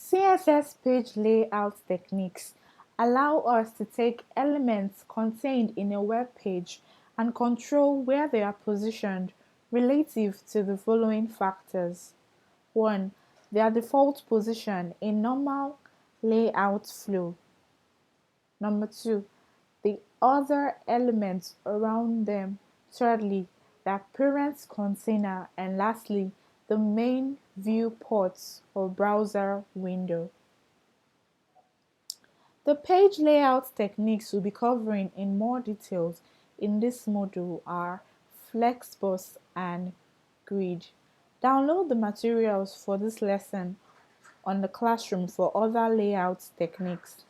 CSS page layout techniques allow us to take elements contained in a web page and control where they are positioned relative to the following factors. 1. Their default position in normal layout flow. Number 2. The other elements around them. Thirdly, their parent container, and lastly, the main viewport or browser window. The page layout techniques we'll be covering in more details in this module are Flexbox and Grid. Download the materials for this lesson on the classroom for other layout techniques.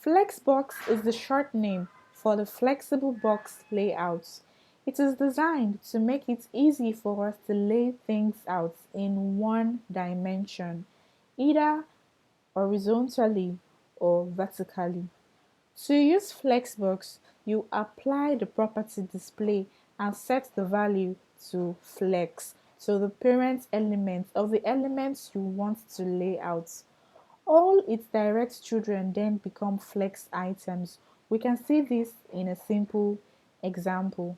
Flexbox is the short name for the flexible box layout. It is designed to make it easy for us to lay things out in one dimension, either horizontally or vertically. To use Flexbox, you apply the property display and set the value to flex, so the parent element of the elements you want to lay out. All its direct children then become flex items. We can see this in a simple example.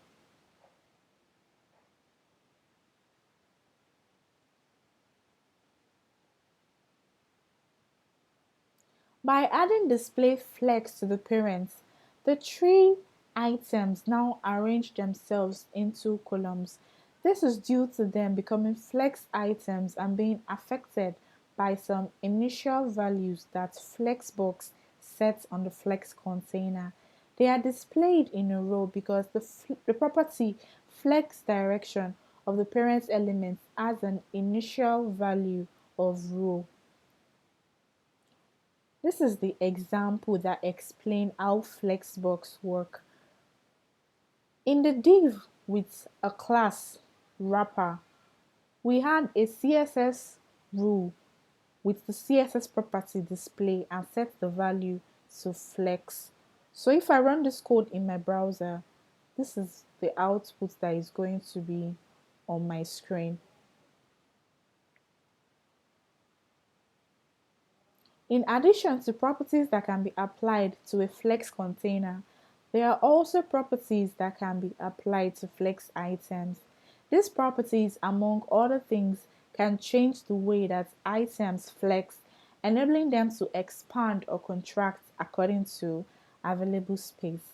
By adding display flex to the parents, the three items now arrange themselves into columns. This is due to them becoming flex items and being affected by some initial values that Flexbox sets on the flex container. They are displayed in a row because the property flex direction of the parent element has an initial value of row. This is the example that explains how Flexbox work. In the div with a class wrapper, we had a CSS rule with the CSS property display and set the value to flex. So if I run this code in my browser, this is the output that is going to be on my screen. In addition to properties that can be applied to a flex container, there are also properties that can be applied to flex items. These properties, among other things, can change the way that items flex, enabling them to expand or contract according to available space.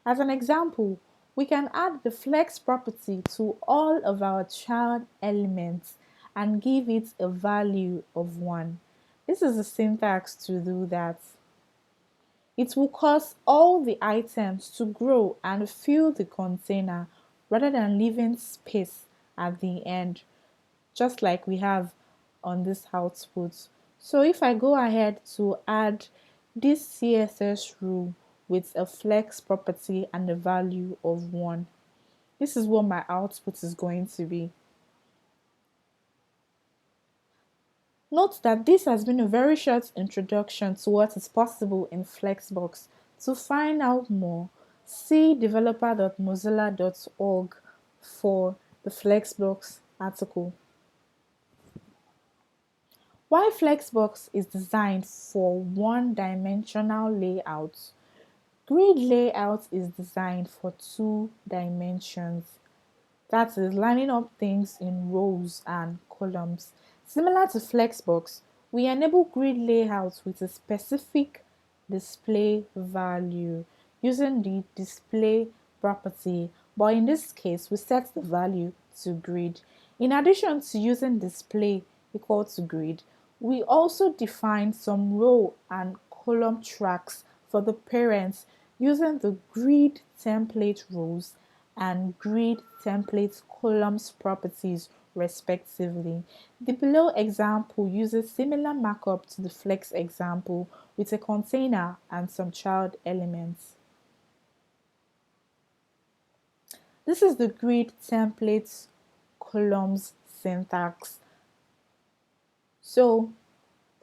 As an example, we can add the flex property to all of our child elements and give it a value of 1. This is the syntax to do that. It will cause all the items to grow and fill the container rather than leaving space at the end, just like we have on this output. So if I go ahead to add this CSS rule with a flex property and a value of 1, this is what my output is going to be. Note that this has been a very short introduction to what is possible in Flexbox. To find out more, see developer.mozilla.org for the Flexbox article. Why Flexbox is designed for one-dimensional layouts. Grid layout is designed for 2 dimensions. That is lining up things in rows and columns. Similar to Flexbox, we enable grid layouts with a specific display value using the display property, but in this case, we set the value to grid. In addition to using display equal to grid, we also define some row and column tracks for the parents using the grid template rows and grid template columns properties respectively. The below example uses similar markup to the flex example with a container and some child elements. This is the grid template columns syntax. So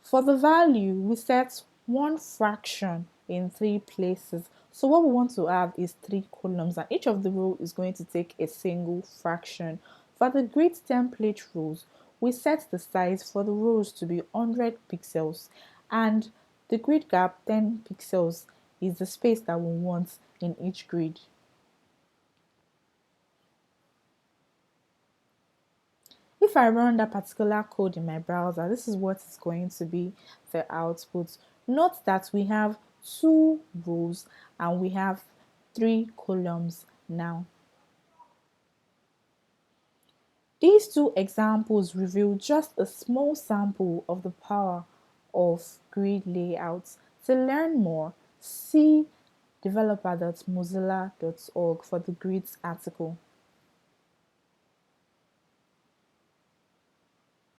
for the value, we set 1 fraction in 3 places. So what we want to have is 3 columns, and each of the row is going to take a single fraction. For the grid template rows, we set the size for the rows to be 100 pixels and the grid gap 10 pixels is the space that we want in each grid. If I run that particular code in my browser, this is what is going to be the output. Note that we have 2 rows and we have 3 columns now. These 2 examples reveal just a small sample of the power of grid layouts. To learn more, see developer.mozilla.org for the grids article.